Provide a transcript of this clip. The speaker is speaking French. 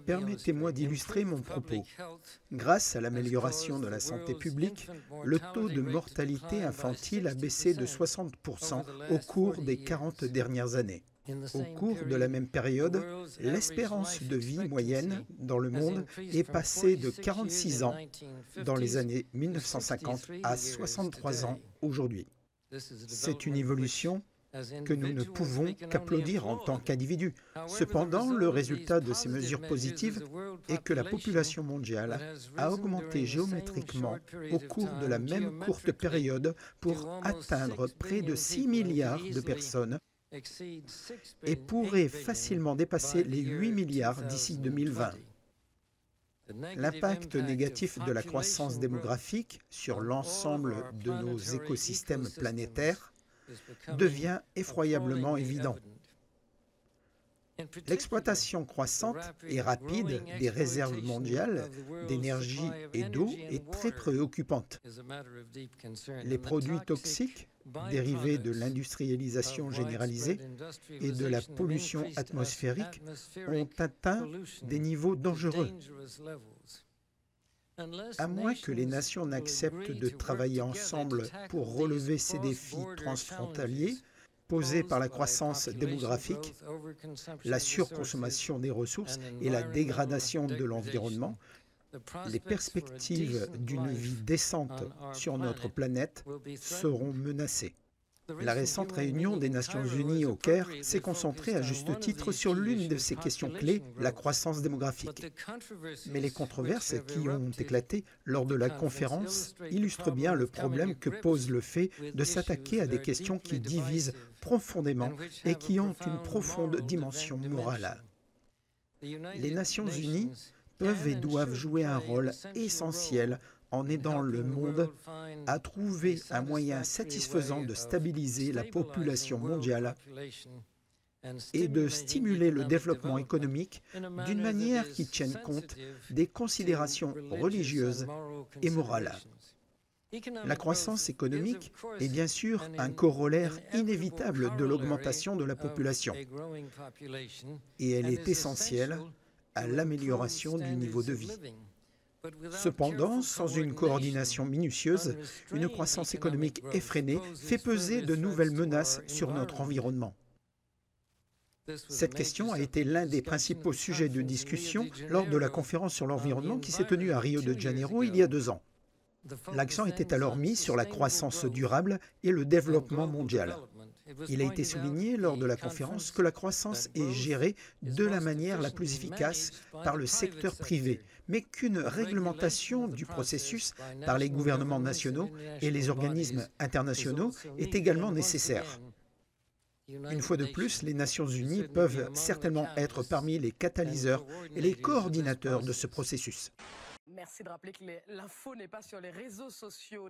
Permettez-moi d'illustrer mon propos. Grâce à l'amélioration de la santé publique, le taux de mortalité infantile a baissé de 60% au cours des 40 dernières années. Au cours de la même période, l'espérance de vie moyenne dans le monde est passée de 46 ans dans les années 1950 à 63 ans aujourd'hui. C'est une évolution que nous ne pouvons qu'applaudir en tant qu'individus. Cependant, le résultat de ces mesures positives est que la population mondiale a augmenté géométriquement au cours de la même courte période pour atteindre près de 6 milliards de personnes et pourrait facilement dépasser les 8 milliards d'ici 2020. L'impact négatif de la croissance démographique sur l'ensemble de nos écosystèmes planétaires devient effroyablement évident. L'exploitation croissante et rapide des réserves mondiales d'énergie et d'eau est très préoccupante. Les produits toxiques dérivés de l'industrialisation généralisée et de la pollution atmosphérique ont atteint des niveaux dangereux. À moins que les nations n'acceptent de travailler ensemble pour relever ces défis transfrontaliers posés par la croissance démographique, la surconsommation des ressources et la dégradation de l'environnement, les perspectives d'une vie décente sur notre planète seront menacées. La récente réunion des Nations Unies au Caire s'est concentrée à juste titre sur l'une de ces questions clés, la croissance démographique. Mais les controverses qui ont éclaté lors de la conférence illustrent bien le problème que pose le fait de s'attaquer à des questions qui divisent profondément et qui ont une profonde dimension morale. Les Nations Unies peuvent et doivent jouer un rôle essentiel en aidant le monde à trouver un moyen satisfaisant de stabiliser la population mondiale et de stimuler le développement économique d'une manière qui tienne compte des considérations religieuses et morales. La croissance économique est bien sûr un corollaire inévitable de l'augmentation de la population et elle est essentielle à l'amélioration du niveau de vie. Cependant, sans une coordination minutieuse, une croissance économique effrénée fait peser de nouvelles menaces sur notre environnement. Cette question a été l'un des principaux sujets de discussion lors de la conférence sur l'environnement qui s'est tenue à Rio de Janeiro il y a 2 ans. L'accent était alors mis sur la croissance durable et le développement mondial. Il a été souligné lors de la conférence que la croissance est gérée de la manière la plus efficace par le secteur privé, mais qu'une réglementation du processus par les gouvernements nationaux et les organismes internationaux est également nécessaire. Une fois de plus, les Nations Unies peuvent certainement être parmi les catalyseurs et les coordinateurs de ce processus. Merci de rappeler que l'info n'est pas sur les réseaux sociaux.